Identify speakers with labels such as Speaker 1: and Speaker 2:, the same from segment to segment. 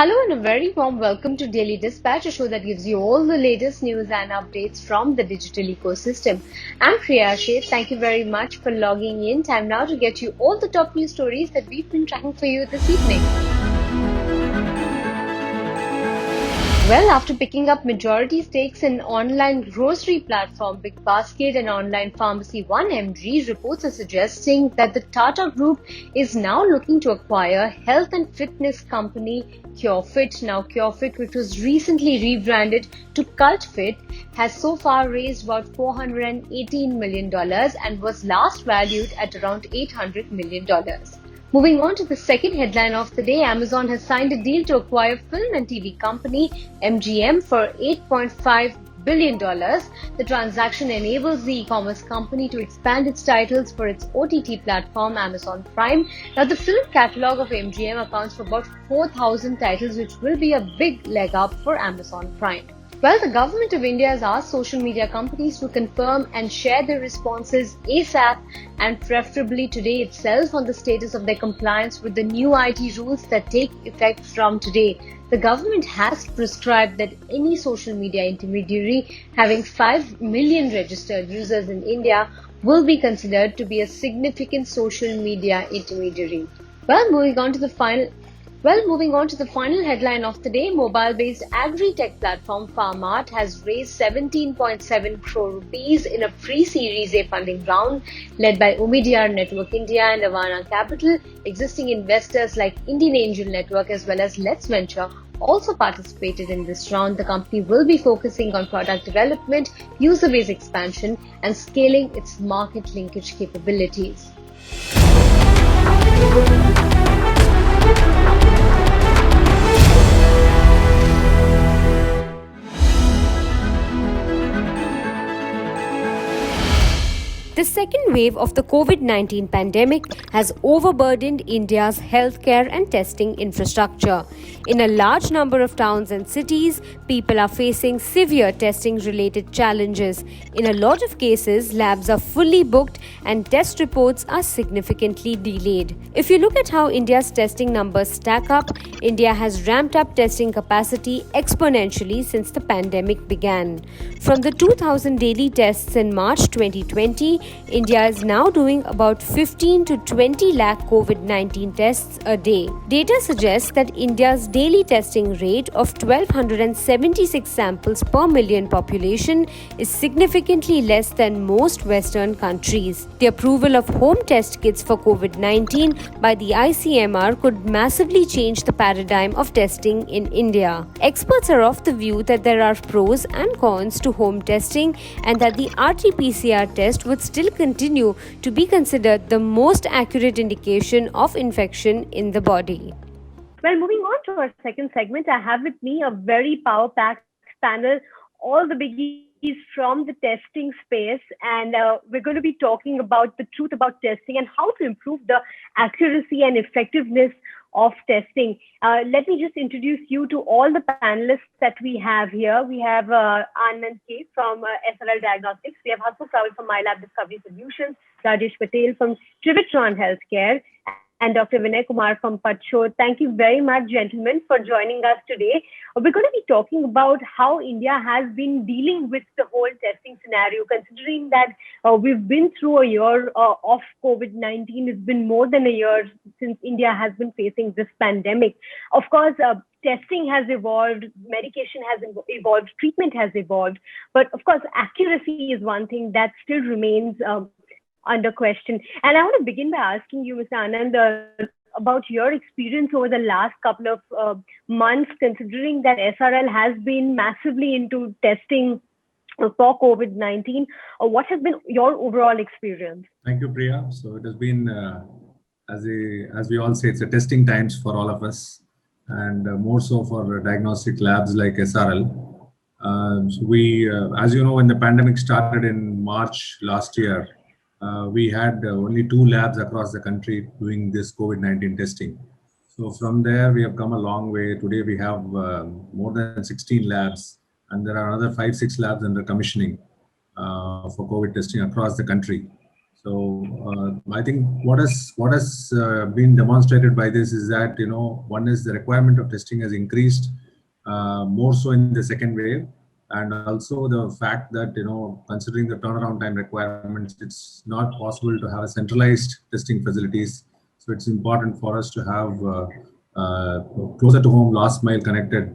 Speaker 1: Hello and a very warm welcome to Daily Dispatch, a show that gives you all the latest news and updates from the digital ecosystem. I'm Priya Sheth. Thank you very much for logging in. Time now to get you all the top news stories that we've been tracking for you this evening. Well, after picking up majority stakes in online grocery platform Big Basket and online pharmacy 1mg, reports are suggesting that the Tata Group is now looking to acquire health and fitness company CureFit. Now, CureFit, which was recently rebranded to CultFit, has so far raised about $418 million and was last valued at around $800 million. Moving on to the second headline of the day, Amazon has signed a deal to acquire film and TV company MGM for $8.5 billion. The transaction enables the e-commerce company to expand its titles for its OTT platform Amazon Prime. Now, the film catalog of MGM accounts for about 4,000 titles, which will be a big leg up for Amazon Prime. Well, the government of India has asked social media companies to confirm and share their responses ASAP and preferably today itself on the status of their compliance with the new IT rules that take effect from today. The government has prescribed that any social media intermediary having 5 million registered users in India will be considered to be a significant social media intermediary. Moving on to the final headline of the day, mobile-based agri-tech platform Farmart has raised 17.7 crore rupees in a pre-Series A funding round led by Omidyar Network India and Avana Capital. Existing investors like Indian Angel Network as well as Let's Venture also participated in this round. The company will be focusing on product development, user base expansion, and scaling its market linkage capabilities. The second wave of the COVID-19 pandemic has overburdened India's healthcare and testing infrastructure. In a large number of towns and cities, people are facing severe testing-related challenges. In a lot of cases, labs are fully booked and test reports are significantly delayed. If you look at how India's testing numbers stack up, India has ramped up testing capacity exponentially since the pandemic began. From the 2,000 daily tests in March 2020, India is now doing about 15 to 20 lakh COVID-19 tests a day. Data suggests that India's daily testing rate of 1,276 samples per million population is significantly less than most Western countries. The approval of home test kits for COVID-19 by the ICMR could massively change the paradigm of testing in India. Experts are of the view that there are pros and cons to home testing and that the RT-PCR test would still continue to be considered the most accurate indication of infection in the body. Well, moving on to our second segment, I have with me a very power-packed panel, all the biggies from the testing space, and we're going to be talking about the truth about testing and how to improve the accuracy and effectiveness of testing. Let me just introduce you to all the panelists that we have here. We have Anand K from SRL Diagnostics. We have Hasmukh Rawal from MyLab Discovery Solutions, Rajesh Patel from Trivitron Healthcare, and Dr. Vinay Kumar from Patsho. Thank you very much, gentlemen, for joining us today. We're going to be talking about how India has been dealing with the whole testing scenario, considering that we've been through a year of COVID-19. It's been more than a year since India has been facing this pandemic. Of course, testing has evolved, medication has evolved, treatment has evolved. But of course, accuracy is one thing that still remains under question. And I want to begin by asking you, Mr. Anand, about your experience over the last couple of months, considering that SRL has been massively into testing for COVID-19. What has been your overall experience?
Speaker 2: Thank you, Priya. So it has been, as we all say, it's a testing times for all of us, and more so for diagnostic labs like SRL. As you know, when the pandemic started in March last year, we had only 2 labs across the country doing this COVID-19 testing. So from there, we have come a long way. Today, we have more than 16 labs, and there are another 5-6 labs under commissioning for COVID testing across the country. So I think what has been demonstrated by this is that, one is the requirement of testing has increased more so in the second wave, and also the fact that, considering the turnaround time requirements, it's not possible to have a centralized testing facilities. So it's important for us to have closer to home, last mile connected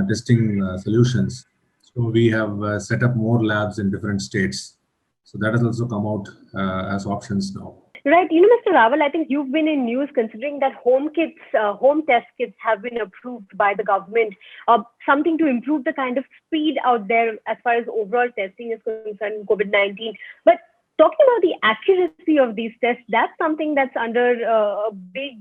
Speaker 2: testing solutions. So we have set up more labs in different states. So that has also come out as options now.
Speaker 1: Right. Mr. Rawal, I think you've been in news considering that home test kits have been approved by the government, something to improve the kind of speed out there as far as overall testing is concerned in COVID-19. But talking about the accuracy of these tests, that's something that's under a big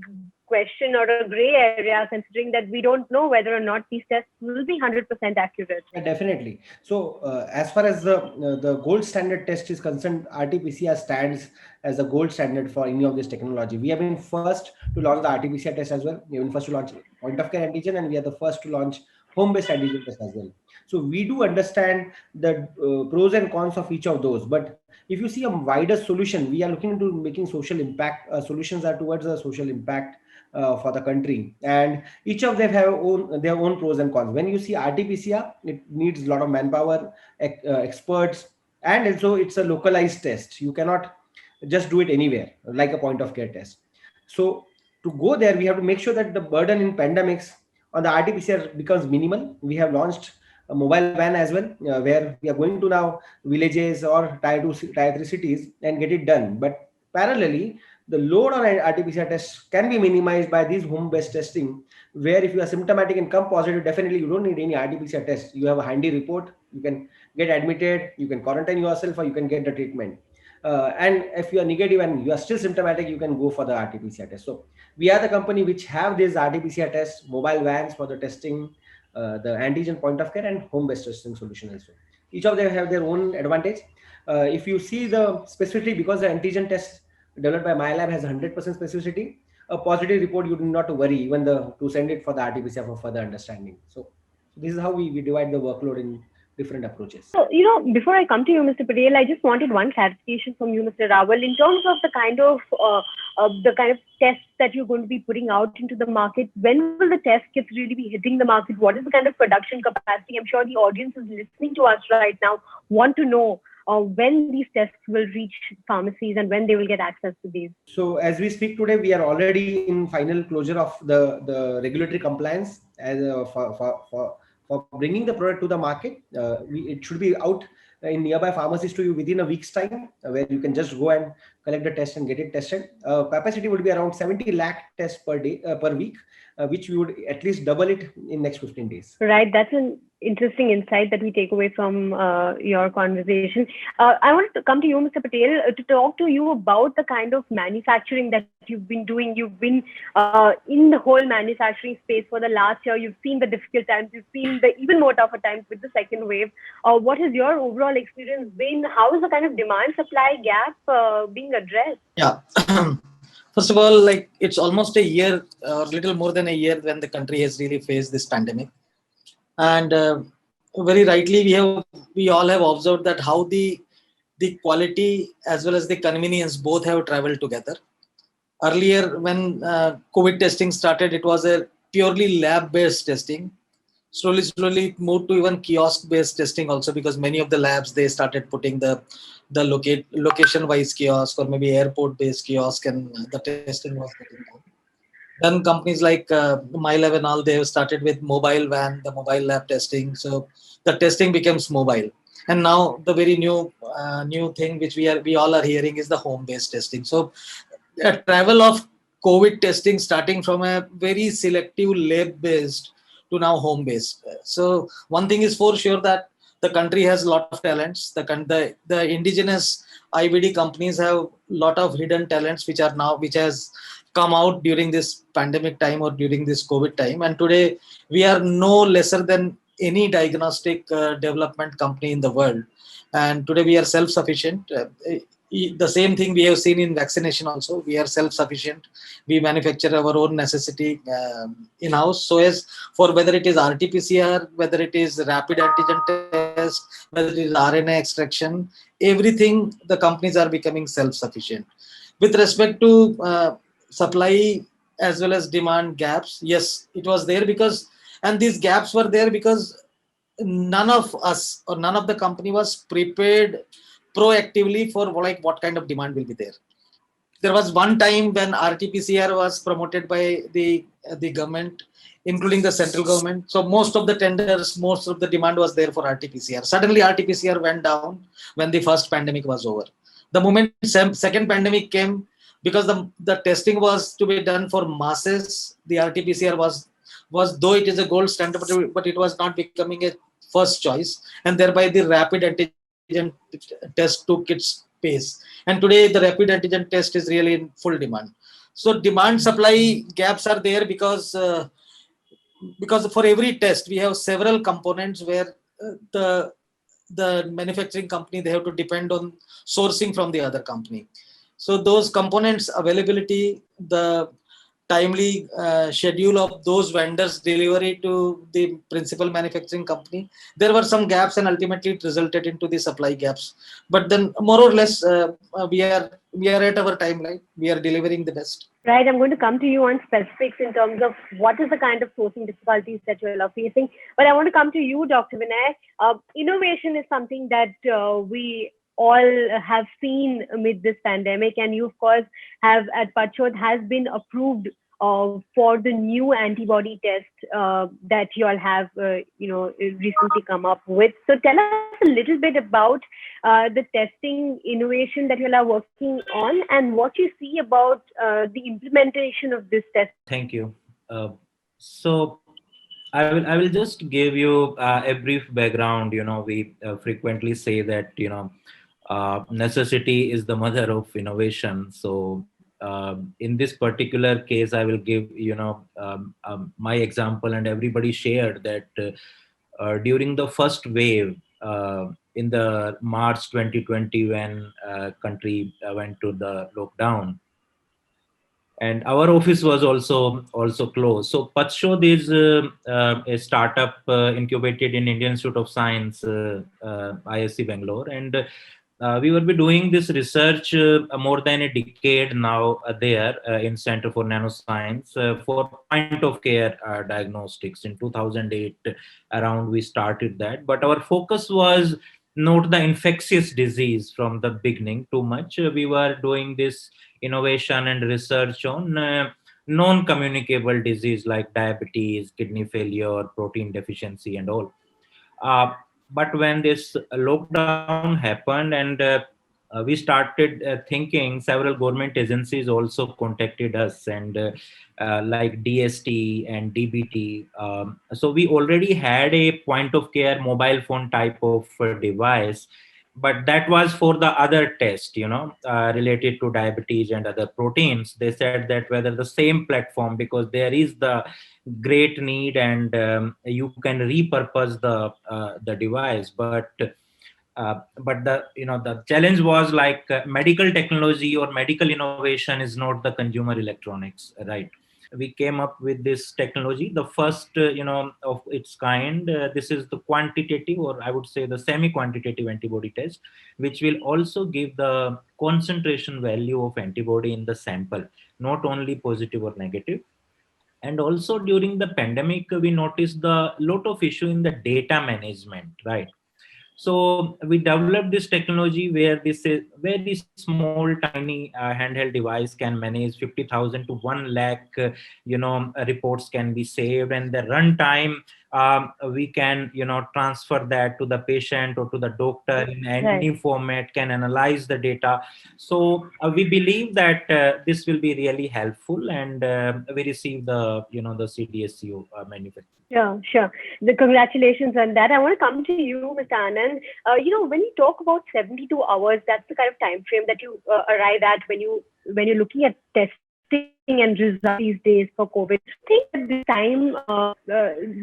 Speaker 1: question or a gray area, considering that we don't know whether or not these tests will be 100% accurate.
Speaker 3: Yeah, definitely. So, as far as the gold standard test is concerned, RT-PCR stands as the gold standard for any of this technology. We have been first to launch the RT-PCR test as well. We have been first to launch point of care antigen, and we are the first to launch home-based antigen test as well. So we do understand the pros and cons of each of those. But if you see a wider solution, we are looking into making social impact. Solutions are towards a social impact for the country, and each of them have their own pros and cons. When you see RT-PCR, it needs a lot of manpower, experts, and also it's a localized test. You cannot just do it anywhere like a point of care test. So to go there, we have to make sure that the burden in pandemics on the RT-PCR becomes minimal. We have launched a mobile van as well, where we are going to now villages or tier 2, tier 3 cities and get it done. But parallelly, the load on RT-PCR tests can be minimized by these home-based testing, where if you are symptomatic and come positive, definitely you don't need any RT-PCR test. You have a handy report, you can get admitted, you can quarantine yourself, or you can get the treatment. And if you are negative and you are still symptomatic, you can go for the RT-PCR test. So we are the company which have these RT-PCR tests, mobile vans for the testing, the antigen point of care, and home-based testing solution as well. Each of them have their own advantage. If you see the specifically, because the antigen test developed by MyLab has 100% specificity, a positive report, you do not worry even to send it for the RT-PCR for further understanding. So this is how we divide the workload in different approaches.
Speaker 1: So, before I come to you, Mr. Patel, I just wanted one clarification from you, Mr. Rawal, in terms of the kind of tests that you're going to be putting out into the market. When will the test kits really be hitting the market? What is the kind of production capacity? I'm sure the audience is listening to us right now want to know when these tests will reach pharmacies and when they will get access to these.
Speaker 3: So as we speak today, we are already in final closure of the regulatory compliance as for bringing the product to the market. It should be out in nearby pharmacies to you within a week's time, where you can just go and collect the test and get it tested. Capacity would be around 70 lakh tests per day, per week, which we would at least double it in next 15 days.
Speaker 1: Right. That's an interesting insight that we take away from your conversation. I wanted to come to you, Mr. Patel, to talk to you about the kind of manufacturing that you've been doing. You've been in the whole manufacturing space for the last year. You've seen the difficult times. You've seen the even more tougher times with the second wave. What has your overall experience been? How is the kind of demand-supply gap being addressed?
Speaker 4: Yeah. First of all, it's almost a year or little more than a year when the country has really faced this pandemic. And very rightly, we all have observed that how the quality as well as the convenience both have traveled together. Earlier, when COVID testing started, it was a purely lab-based testing. Slowly it moved to even kiosk-based testing also, because many of the labs, they started putting the location-wise kiosk or maybe airport-based kiosk, and the testing was getting done. Then companies like MyLab and all, they have started with mobile van, the mobile lab testing. So the testing becomes mobile. And now the very new thing which we all are hearing is the home-based testing. So a travel of COVID testing starting from a very selective lab-based to now home-based. So one thing is for sure that the country has a lot of talents. The indigenous IVD companies have a lot of hidden talents which has come out during this pandemic time or during this COVID time. And today we are no lesser than any diagnostic development company in the world. And today we are self-sufficient. The same thing we have seen in vaccination also. We are self-sufficient. We manufacture our own necessity in-house. So as for whether it is RT-PCR, whether it is rapid antigen test, whether it is RNA extraction, everything the companies are becoming self-sufficient. With respect to supply as well as demand gaps, yes, it was there because, and these gaps were there because none of us or none of the company was prepared proactively for like what kind of demand will be there. There was one time when RT-PCR was promoted by the government, including the central government. So most of the tenders, most of the demand was there for RT-PCR. Suddenly RT-PCR went down when the first pandemic was over. The moment second pandemic came, because the testing was to be done for masses, the RT-PCR was though it is a gold standard, but it was not becoming a first choice, and thereby the rapid antigen test took its pace. And today the rapid antigen test is really in full demand. So demand supply gaps are there because for every test we have several components where the manufacturing company, they have to depend on sourcing from the other company. So those components availability, the timely schedule of those vendors delivery to the principal manufacturing company, there were some gaps, and ultimately it resulted into the supply gaps. But then more or less we are at our timeline, we are delivering the best.
Speaker 1: Right, I'm going to come to you on specifics in terms of what is the kind of sourcing difficulties that you all are facing. But I want to come to you, Dr. Vinay. Innovation is something that we all have seen amid this pandemic, and you, of course, have at Pachot has been approved for the new antibody test that you all have, recently come up with. So tell us a little bit about the testing innovation that you all are working on, and what you see about the implementation of this test.
Speaker 5: Thank you. So I will just give you a brief background. We frequently say that necessity is the mother of innovation. So in this particular case, I will give my example, and everybody shared that during the first wave in the March 2020, when country went to the lockdown, and our office was also closed. So Pachot is a startup incubated in Indian Institute of Science, ISC Bangalore, and we will be doing this research more than a decade now there in Center for Nanoscience for point of care diagnostics. In 2008 around we started that, but our focus was not the infectious disease from the beginning too much. We were doing this innovation and research on non-communicable disease like diabetes, kidney failure, protein deficiency, and all. But when this lockdown happened, and we started thinking, several government agencies also contacted us, and like DST and DBT. So we already had a point of care mobile phone type of device, but that was for the other test, related to diabetes and other proteins. They said that whether the same platform, because there is the great need, and you can repurpose the device, but the challenge was like medical technology or medical innovation is not the consumer electronics, right? We came up with this technology, the first of its kind. This is the quantitative, or I would say the semi-quantitative antibody test, which will also give the concentration value of antibody in the sample, not only positive or negative. And also during the pandemic, we noticed the lot of issue in the data management, right? So we developed this technology where this is very small, tiny handheld device can manage 50,000 to 1 lakh, reports can be saved, and the runtime we can, transfer that to the patient or to the doctor in any format, can analyze the data. So we believe that this will be really helpful, and we receive the, the CDSCO manufacturer.
Speaker 1: Yeah, sure. The congratulations on that. I want to come to you, Mr. Anand. When you talk about 72 hours, that's the kind of time frame that you arrive at when you're looking at testing and results these days for COVID. I think at this time,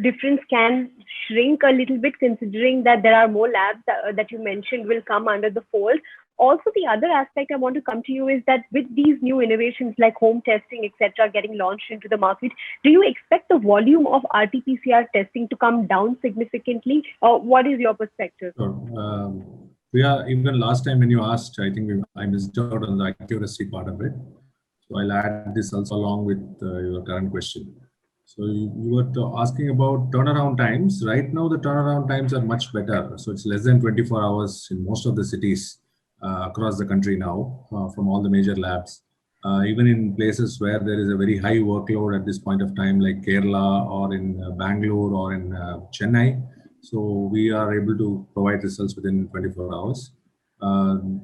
Speaker 1: difference can shrink a little bit, considering that there are more labs that you mentioned will come under the fold. Also, the other aspect I want to come to you is that with these new innovations like home testing, etc., getting launched into the market, do you expect the volume of RT-PCR testing to come down significantly? What is your perspective?
Speaker 2: Sure. We are, even last time when you asked, I think I missed out on the accuracy part of it. So I'll add this also along with your current question. So you were asking about turnaround times. Right now, the turnaround times are much better. So it's less than 24 hours in most of the cities across the country now from all the major labs. Even in places where there is a very high workload at this point of time, like Kerala or in Bangalore or in Chennai. So we are able to provide results within 24 hours.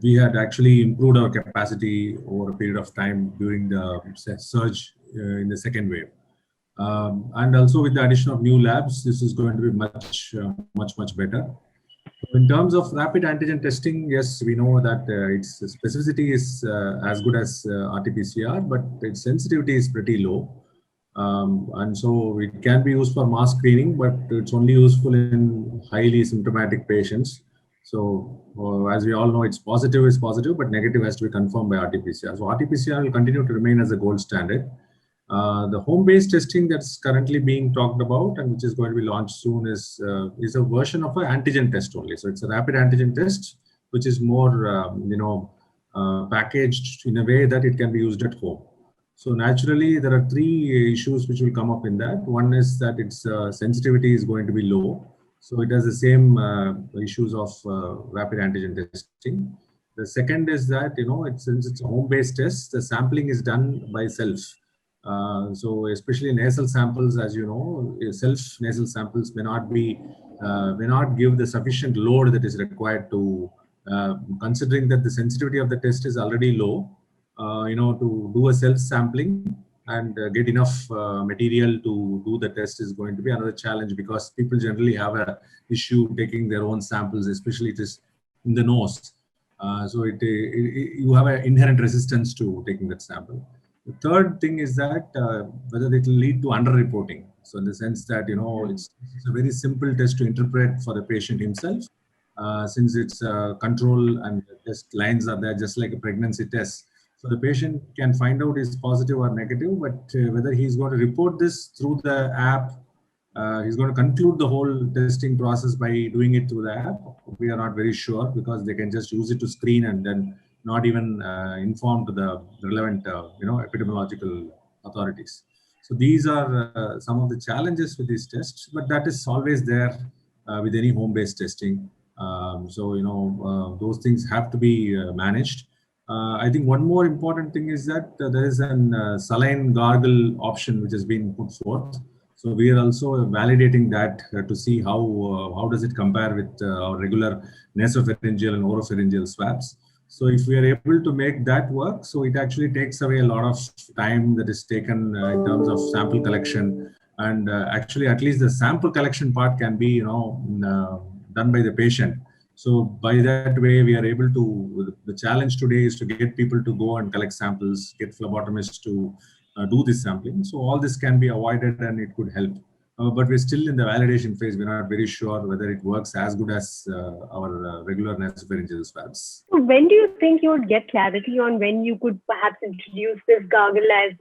Speaker 2: We had actually improved our capacity over a period of time during the surge in the second wave. And also with the addition of new labs, this is going to be much better. In terms of rapid antigen testing, yes, we know that its specificity is as good as RT-PCR, but its sensitivity is pretty low. And so it can be used for mass screening, but it's only useful in highly symptomatic patients. So as we all know, it's positive is positive, but negative has to be confirmed by RT-PCR. So RT-PCR will continue to remain as the gold standard. The home-based testing that's currently being talked about and which is going to be launched soon is a version of an antigen test only. So it's a rapid antigen test, which is more, packaged in a way that it can be used at home. So naturally, there are three issues which will come up in that. One is that its sensitivity is going to be low. So it has the same issues of rapid antigen testing. The second is that, since it's a home-based test, the sampling is done by self. So especially nasal samples, as you know, self-nasal samples may not give the sufficient load that is required to, considering that the sensitivity of the test is already low, to do a self-sampling and get enough material to do the test is going to be another challenge, because people generally have a issue taking their own samples, especially it is in the nose. So you have an inherent resistance to taking that sample. The third thing is that whether it will lead to underreporting. So in the sense that, it's a very simple test to interpret for the patient himself, since it's control and the test lines are there just like a pregnancy test. So the patient can find out is positive or negative, but whether he's going to report this through the app, he's going to conclude the whole testing process by doing it through the app. We are not very sure, because they can just use it to screen and then not even inform to the relevant, epidemiological authorities. So these are some of the challenges with these tests, but that is always there with any home-based testing. Those things have to be managed. I think one more important thing is that there is an saline gargle option which has been put forth. So we are also validating that to see how does it compare with our regular nasopharyngeal and oropharyngeal swabs. So if we are able to make that work, so it actually takes away a lot of time that is taken in terms of sample collection, and actually at least the sample collection part can be done by the patient. So by that way, we are able to, the challenge today is to get people to go and collect samples, get phlebotomists to do this sampling. So all this can be avoided and it could help. But we're still in the validation phase. We're not very sure whether it works as good as our regular nasopharyngeal swabs.
Speaker 1: So when do you think you would get clarity on when you could perhaps introduce this gargle as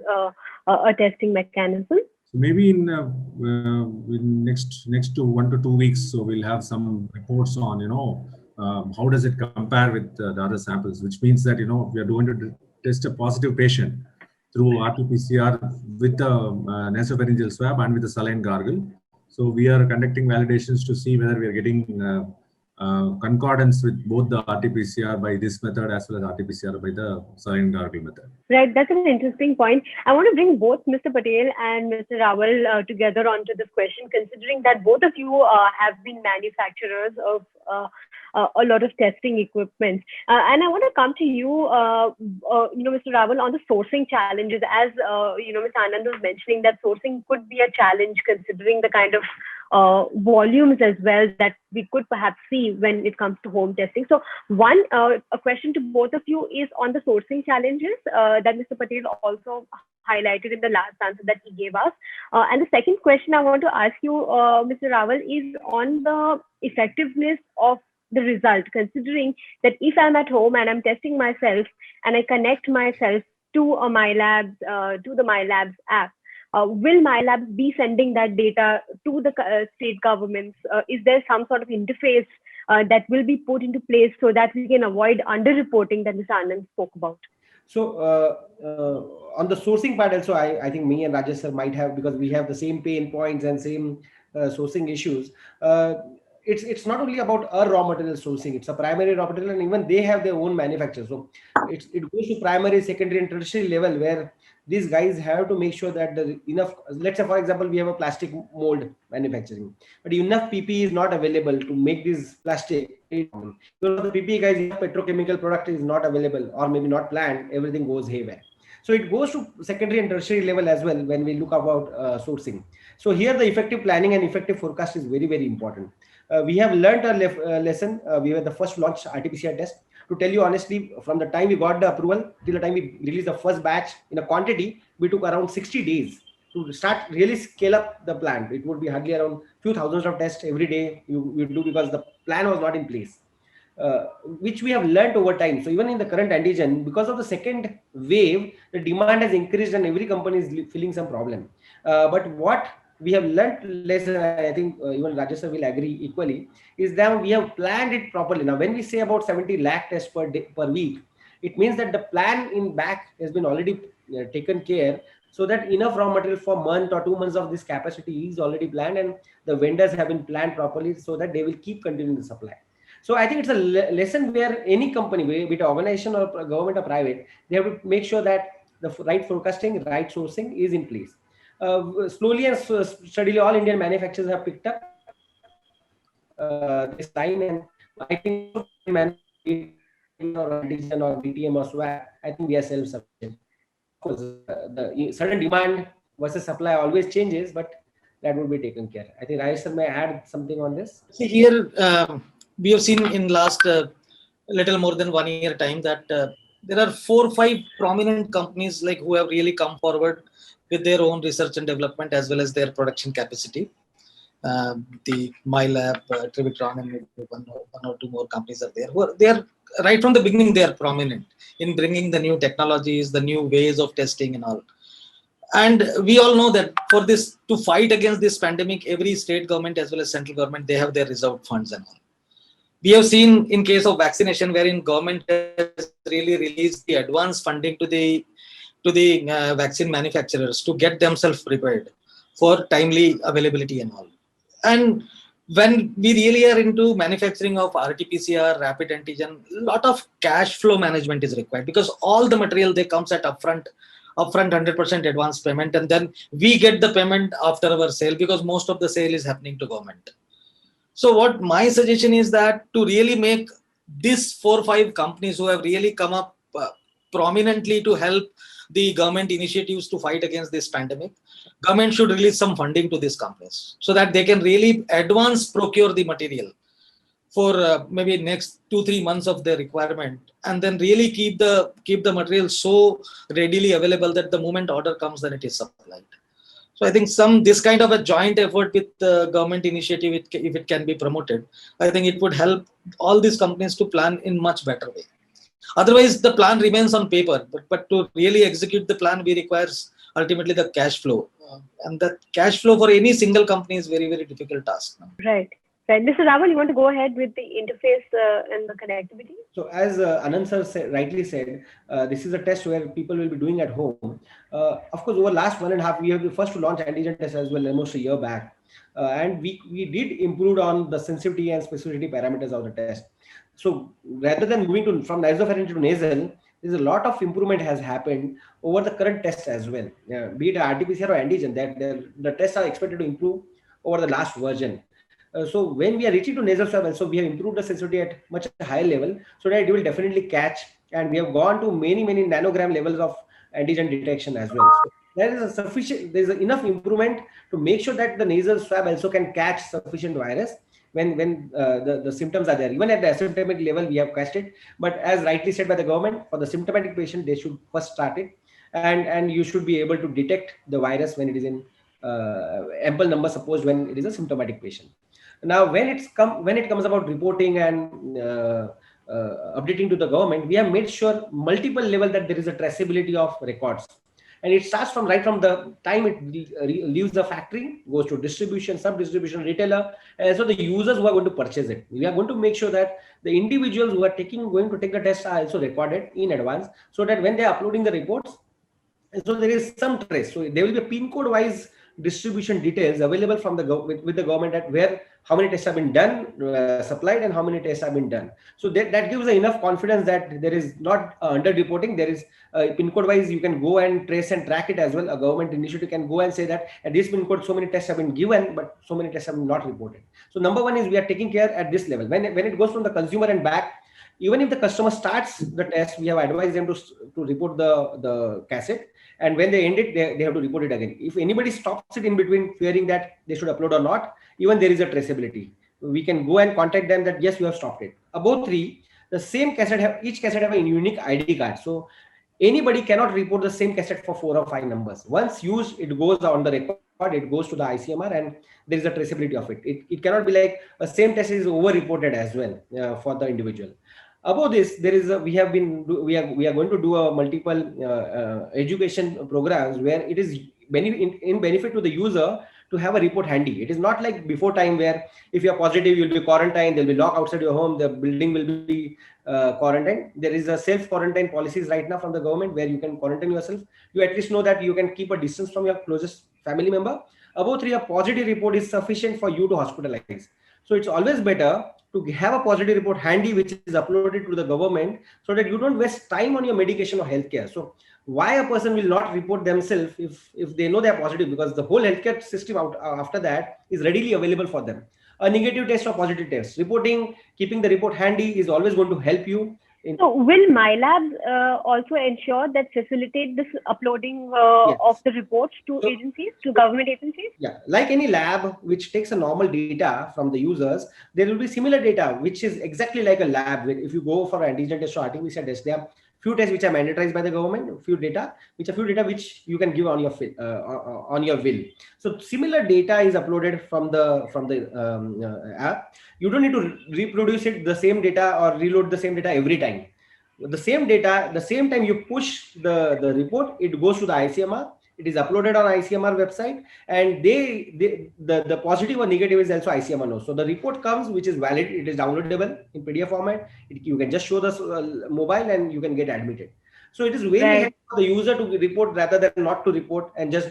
Speaker 1: a testing mechanism?
Speaker 2: So maybe in next 1 to 2 weeks, so we'll have some reports on how does it compare with the other samples, which means that we are going to test a positive patient through RT-PCR with the nasopharyngeal swab and with the saline gargle. So we are conducting validations to see whether we are getting concordance with both the RT-PCR by this method as well as RT-PCR by the saline gargle method.
Speaker 1: Right, that's an interesting point. I want to bring both Mr. Patel and Mr. Rawal together onto this question, considering that both of you have been manufacturers of
Speaker 6: a lot of testing equipment. And I want to come to you, Mr. Rawal, on the sourcing challenges. As Mr. Anand was mentioning, that sourcing could be a challenge considering the kind of volumes as well that we could perhaps see when it comes to home testing. So one, a question to both of you is on the sourcing challenges that Mr. Patel also highlighted in the last answer that he gave us. And the second question I want to ask you, Mr. Rawal, is on the effectiveness of the result, considering that if I'm at home and I'm testing myself and I connect myself to a MyLabs, to the MyLabs app, will MyLabs be sending that data to the state governments? Is there some sort of interface that will be put into place so that we can avoid underreporting that Mr. Anand spoke about?
Speaker 3: So on the sourcing part also, I think me and Rajesh sir might have, because we have the same pain points and same sourcing issues. It's not only about a raw material sourcing, it's a primary raw material, and even they have their own manufacturer. So it goes to primary, secondary and tertiary level, where these guys have to make sure that the enough, let's say for example, we have a plastic mold manufacturing, but enough PPE is not available to make this plastic. The PPE guys, if petrochemical product is not available or maybe not planned, everything goes haywire. So it goes to secondary and tertiary level as well when we look about sourcing. So here the effective planning and effective forecast is very, very important. We have learned a lesson. We were the first to launch RT-PCR test. To tell you honestly, from the time we got the approval till the time we released the first batch in a quantity, we took around 60 days to start really scale up the plant. It would be hardly around few thousands of tests every day you do, because the plan was not in place, which we have learned over time. So even in the current antigen, because of the second wave, the demand has increased and every company is feeling some problem. But what we have learned lesson, I think even Rajesh sir will agree equally, is that we have planned it properly. Now, when we say about 70 lakh tests per day, per week, it means that the plan in back has been already taken care, so that enough raw material for a month or 2 months of this capacity is already planned, and the vendors have been planned properly so that they will keep continuing the supply. So I think it's a lesson where any company, be it organization or government or private, they have to make sure that the right forecasting, right sourcing is in place. Slowly and steadily, all Indian manufacturers have picked up this line, and I think or antigen or DTM or swab, I think we are self-sufficient. Of course, the sudden demand versus supply always changes, but that will be taken care. I think Rajesh sir may add something on this.
Speaker 4: See, here we have seen in last little more than 1 year time that there are 4 or 5 prominent companies like who have really come forward with their own research and development as well as their production capacity. The MyLab, Trivitron, and one or two more companies are there. They are right from the beginning. They are prominent in bringing the new technologies, the new ways of testing, and all. And we all know that for this, to fight against this pandemic, every state government as well as central government, they have their reserved funds and all. We have seen in case of vaccination, wherein government has really released the advance funding to the vaccine manufacturers to get themselves prepared for timely availability and all. And when we really are into manufacturing of RT-PCR, rapid antigen, a lot of cash flow management is required, because all the material they comes at upfront 100% advance payment, and then we get the payment after our sale, because most of the sale is happening to government. So what my suggestion is that to really make these 4 or 5 companies who have really come up prominently to help the government initiatives to fight against this pandemic, government should release some funding to these companies so that they can really advance procure the material for maybe next 2-3 months of their requirement, and then really keep the material so readily available that the moment order comes, then it is supplied. So I think this kind of a joint effort with the government initiative, if it can be promoted, I think it would help all these companies to plan in much better way. Otherwise, the plan remains on paper, but to really execute the plan, we requires ultimately the cash flow, and the cash flow for any single company is very, very difficult task now.
Speaker 6: Right. Mr. Rawal, you want to go ahead with the interface and the connectivity?
Speaker 3: So as Anand sir rightly said, this is a test where people will be doing at home. Of course, over last 1.5 years, we first to launch antigen test as well, almost a year back. And we did improve on the sensitivity and specificity parameters of the test. So rather than moving from nasopharyngeal to nasal, there's a lot of improvement has happened over the current test as well. Be it RT-PCR or antigen, that the tests are expected to improve over the last version. So when we are reaching to nasal swab, also we have improved the sensitivity at much higher level, so that it will definitely catch. And we have gone to many nanogram levels of antigen detection as well. So there is a sufficient, there is enough improvement to make sure that the nasal swab also can catch sufficient virus when the symptoms are there. Even at the asymptomatic level, we have catched it. But as rightly said by the government, for the symptomatic patient, they should first start it, and you should be able to detect the virus when it is in ample number. Suppose when it is a symptomatic patient. Now, when it comes about reporting and updating to the government, we have made sure multiple level that there is a traceability of records, and it starts from right from the time it leaves the factory, goes to distribution, sub-distribution, retailer, and also the users who are going to purchase it. We are going to make sure that the individuals who are going to take the test are also recorded in advance, so that when they are uploading the reports, so there is some trace. So there will be a pin code wise distribution details available from the with the government, at where how many tests have been done, supplied, and how many tests have been done. So that gives enough confidence that there is not under reporting. There is pin code wise, you can go and trace and track it as well. A government initiative can go and say that at this pin code so many tests have been given, but so many tests have been not reported. So number one is we are taking care at this level. When it goes from the consumer and back, even if the customer starts the test, we have advised them to report the cassette, and when they end it, they have to report it again. If anybody stops it in between, fearing that they should upload or not, even there is a traceability. We can go and contact them that yes, you have stopped it. Above 3, the same cassette each cassette have a unique ID card. So anybody cannot report the same cassette for 4 or 5 numbers. Once used, it goes on the record, it goes to the ICMR, and there is a traceability of it. It cannot be like a same test is over reported as well for the individual. Above this, there is we are going to do a multiple education programs where it is in benefit to the user to have a report handy. It is not like before time where if you are positive, you'll be quarantined, there'll be lock outside your home, the building will be quarantined. There is a self-quarantine policies right now from the government where you can quarantine yourself. You at least know that you can keep a distance from your closest family member. Above 3, a positive report is sufficient for you to hospitalize. So it's always better to have a positive report handy, which is uploaded to the government, so that you don't waste time on your medication or healthcare. So why a person will not report themselves if they know they are positive, because the whole healthcare system after that is readily available for them. A negative test or positive test, reporting, keeping the report handy is always going to help you.
Speaker 6: So will MyLabs also ensure that facilitate this uploading
Speaker 3: Yes.
Speaker 6: of the reports to agencies, to government agencies?
Speaker 3: Yeah, like any lab which takes a normal data from the users, there will be similar data which is exactly like a lab. If you go for antigen test or RT-PCR test, there are few tests which are mandatorized by the government, few data which you can give on your will. So similar data is uploaded from the app. You don't need to reproduce it, the same data, or reload the same data every time. The same data, the same time you push the report, it goes to the ICMR. It is uploaded on ICMR website, and the positive or negative is also ICMR knows. So the report comes, which is valid. It is downloadable in PDF format. You can just show the mobile and you can get admitted. So it is very helpful for the user to report rather than not to report and just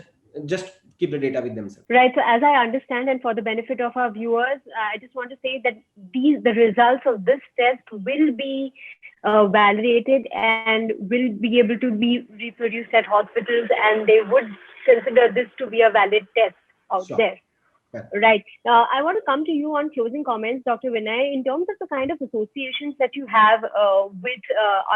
Speaker 3: keep the data with themselves.
Speaker 6: Right. So as I understand, and for the benefit of our viewers, I just want to say that the results of this test will be validated and will be able to be reproduced at hospitals, and they would consider this to be a valid test out there.
Speaker 3: Yeah.
Speaker 6: Right. I want to come to you on closing comments, Dr. Vinay, in terms of the kind of associations that you have with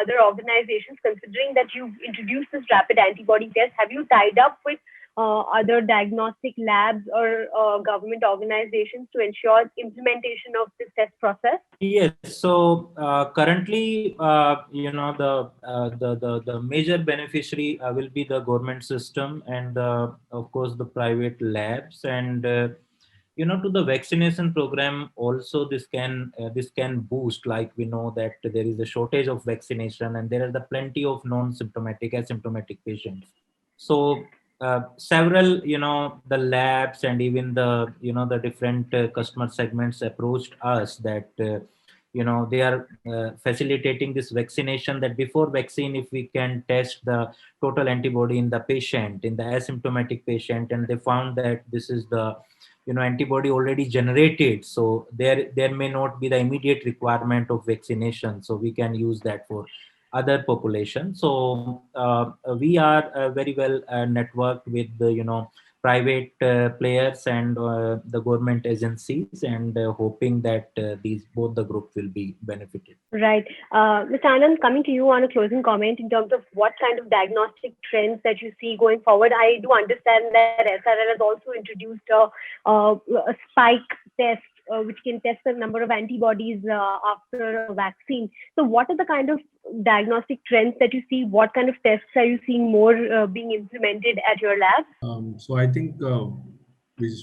Speaker 6: other organizations, considering that you've introduced this rapid antibody test. Have you tied up with other diagnostic labs or government organizations to ensure implementation of this test process?
Speaker 5: Yes. So currently, the major beneficiary will be the government system and of course the private labs, and to the vaccination program also this can boost. Like we know that there is a shortage of vaccination and there are the plenty of non-symptomatic, asymptomatic patients. So several the labs and even the the different customer segments approached us that they are facilitating this vaccination, that before vaccine if we can test the total antibody in the patient, in the asymptomatic patient, and they found that this is the antibody already generated, so there may not be the immediate requirement of vaccination, so we can use that for other population. So we are very well networked with the private players and the government agencies, and hoping that both the group will be benefited.
Speaker 6: Right. Mr. Anand, coming to you on a closing comment in terms of what kind of diagnostic trends that you see going forward. I do understand that SRL has also introduced a spike test, which can test the number of antibodies after a vaccine. So what are the kind of diagnostic trends that you see? What kind of tests are you seeing more being implemented at your lab?
Speaker 2: So I think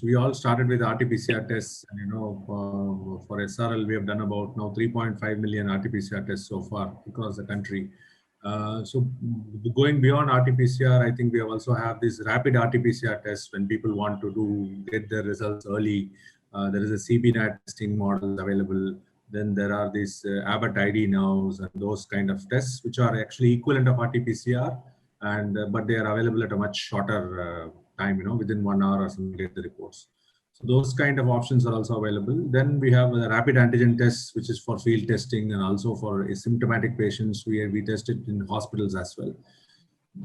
Speaker 2: we all started with RT-PCR tests, and for SRL we have done about now 3.5 million RT-PCR tests so far across the country. So going beyond RT-PCR, I think we also have this rapid RT-PCR tests when people want to get their results early. There is a CBNAT testing model available. Then there are these Abbott ID nows and those kind of tests, which are actually equivalent of RT-PCR, and but they are available at a much shorter time, within 1 hour or something, get the reports. So those kind of options are also available. Then we have a rapid antigen tests, which is for field testing and also for asymptomatic patients. We test it in hospitals as well.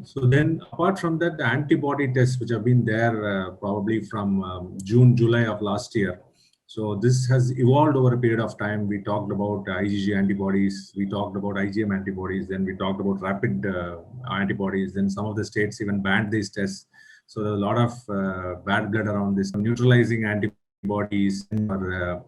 Speaker 2: So then apart from that, the antibody tests, which have been there probably from June, July of last year. So this has evolved over a period of time. We talked about IgG antibodies, we talked about IgM antibodies, then we talked about rapid antibodies. Then some of the states even banned these tests. So there's a lot of bad blood around this. Neutralizing antibodies or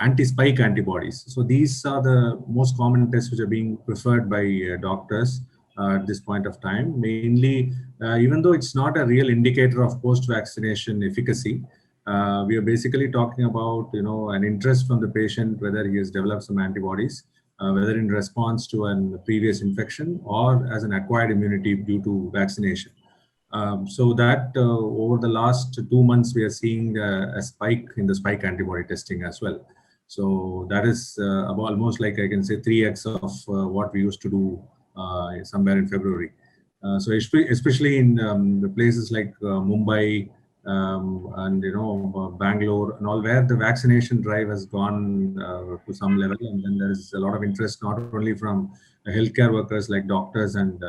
Speaker 2: anti-spike antibodies. So these are the most common tests which are being preferred by doctors at this point of time. Mainly, even though it's not a real indicator of post-vaccination efficacy, we are basically talking about an interest from the patient, whether he has developed some antibodies, whether in response to a previous infection or as an acquired immunity due to vaccination. So that over the last 2 months, we are seeing a spike in the spike antibody testing as well. So that is almost like, I can say, 3x of what we used to do somewhere in February. So especially in the places like Mumbai and Bangalore and all, where the vaccination drive has gone to some level, and then there is a lot of interest not only from healthcare workers like doctors and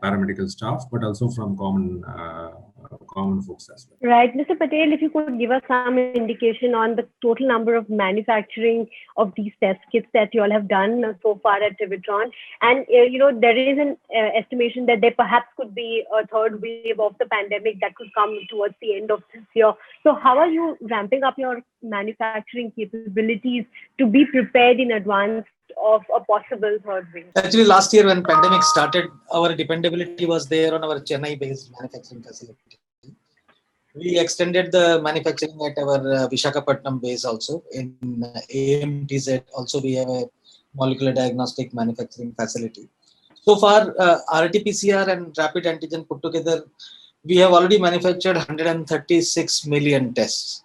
Speaker 2: paramedical staff, but also from common folks as well.
Speaker 6: Right. Mr. Patel, if you could give us some indication on the total number of manufacturing of these test kits that you all have done so far at Tivatron. And, there is an estimation that there perhaps could be a third wave of the pandemic that could come towards the end of this year. So how are you ramping up your manufacturing capabilities to be prepared in advance of a possible third wave?
Speaker 4: Actually, last year when pandemic started, our dependability was there on our Chennai-based manufacturing facility. We extended the manufacturing at our Visakhapatnam base also. In AMTZ also we have a molecular diagnostic manufacturing facility. So far, RT-PCR and rapid antigen put together, we have already manufactured 136 million tests,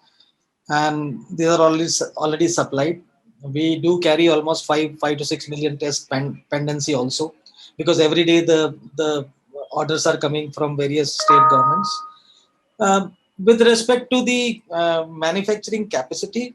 Speaker 4: and these are already supplied. We do carry almost 5 to 6 million test pendency also, because every day the orders are coming from various state governments. With respect to the manufacturing capacity,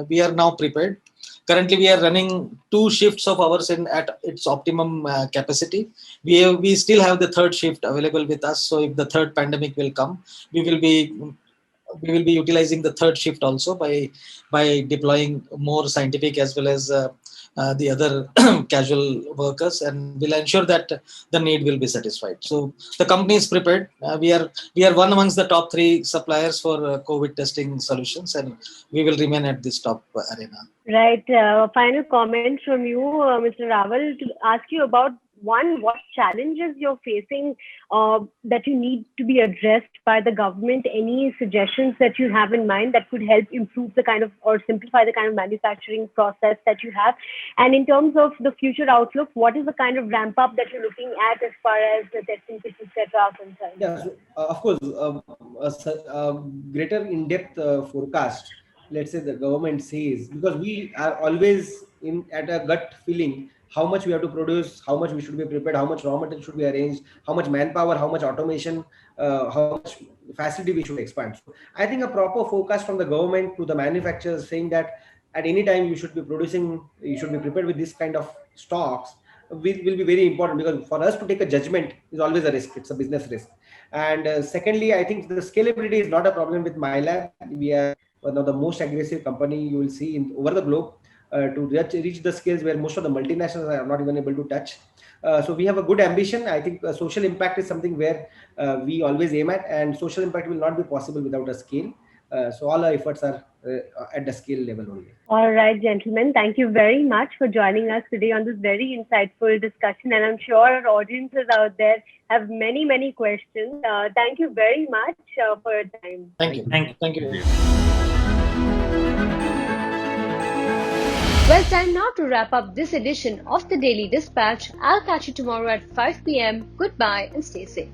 Speaker 4: we are now prepared. Currently, we are running 2 shifts of ours at its optimum capacity. We still have the third shift available with us. So if the third pandemic will come, we will be utilizing the third shift also by deploying more scientific as well as the other casual workers, and will ensure that the need will be satisfied. So the company is prepared. We are one amongst the top 3 suppliers for COVID testing solutions, and we will remain at this top arena.
Speaker 6: Right. Final comment from you, Mr. Rawal, to ask you about what challenges you're facing that you need to be addressed by the government. Any suggestions that you have in mind that could help improve the kind of or simplify the kind of manufacturing process that you have? And in terms of the future outlook, what is the kind of ramp up that you're looking at as far as the testing kits, etc. are concerned?
Speaker 3: Yeah, so, of course, a greater in-depth forecast, let's say the government says, because we are always at a gut feeling how much we have to produce, how much we should be prepared, how much raw material should be arranged, how much manpower, how much automation, how much facility we should expand. So I think a proper forecast from the government to the manufacturers saying that at any time you should be producing, you should be prepared with this kind of stocks, will be very important, because for us to take a judgment is always a risk. It's a business risk. And secondly, I think the scalability is not a problem with MyLab. We are one of the most aggressive company you will see over the globe to reach the scales where most of the multinationals are not even able to touch. So we have a good ambition. I think social impact is something where we always aim at, and social impact will not be possible without a scale. So all our efforts are at the scale level only.
Speaker 6: All right, gentlemen, thank you very much for joining us today on this very insightful discussion. And I'm sure our audiences out there have many, many questions. Thank you very much for your time.
Speaker 4: Thank you. Thank you.
Speaker 1: Well, time now to wrap up this edition of the Daily Dispatch. I'll catch you tomorrow at 5 p.m. Goodbye and stay safe.